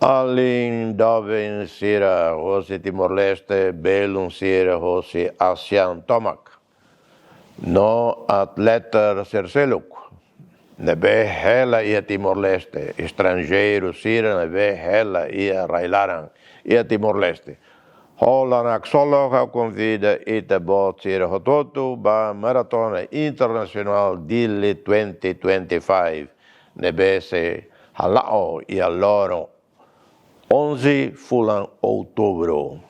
Além dove sira hosi Timor-Leste belum sira hosi ASEAN tomak. No atleta serseluk. Nebe hela ia Timor-Leste. Estrangeiro sira nebe hela ia railaran ia Timor-Leste. Holland solo convida ita bot sira hototu ba maratona internacional dili 2025. Nebe se halao ia loro 11 fulan outubro.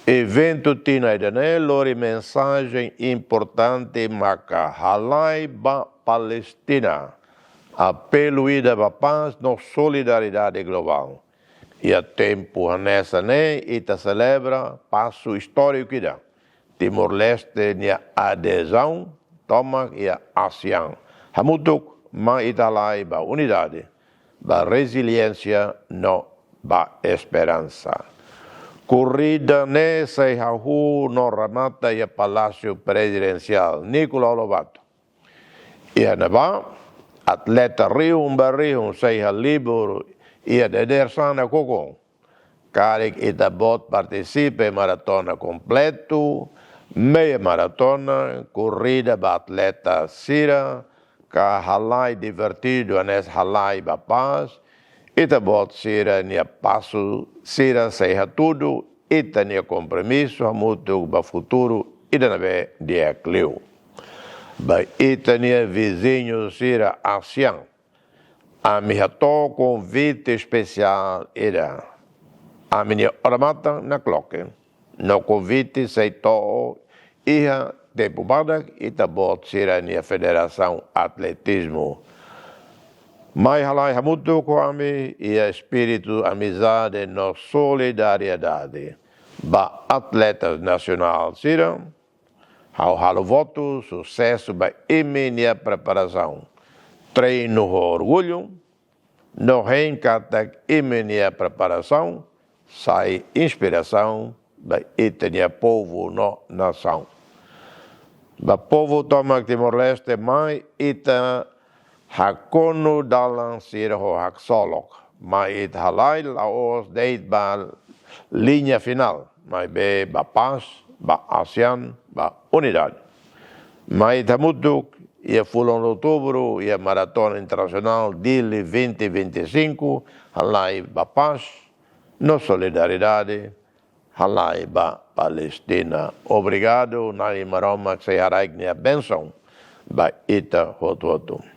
Evento tinaidane lori mensagem importante maca halai ba Palestina. Apelo ida ba paz no solidariedade global. E a tempo nessa né ita celebra passo histórico ida. Timor-Leste nia adesão toma e a ASEAN. Hamutuk ma italai ba unidade, ba resiliência no ba esperança. Corrida nessa e hahu no ramata e palácio presidencial Nicolau Lobato. E a neva atleta rium barrium seja libero e a dedersana coco. Carik ita bot participe maratona completo, meia maratona, corrida ba atleta sira, ka halai divertido anes halai ba paz. Ita bot sira nia passo, sira seja tudo, ita nia compromisso, hamutu ba futuro, ita nabe dia clio. Ba ita nia vizinho sira ASEAN. A minha to convite especial era a minha oramata na cloque. No convite sei to ia de bubada, ita bot sira nia Federação Atletismo. Mai halai hamutu ko ami ia espírito amizade no solidariedade. Ba atletas nacional sira, hau halo voto, sucesso ba iminha preparação. Treino orgulho, no reencatak iminha preparação, sai inspiração ba itania povo no nação. Ba povo toma Timor-Leste mai ita hakono dalam sira ho hak solok. Mai it halai laos deit ba linha final. Mai be ba paz, ba ASEAN, ba unidade. Mai tamutuk ia fulon outubro ia maratona internacional dili 2025 halai ba paz, no solidariedade, halai ba Palestina. Obrigado, nai maroma que se haraik nia benção ba ita hotu.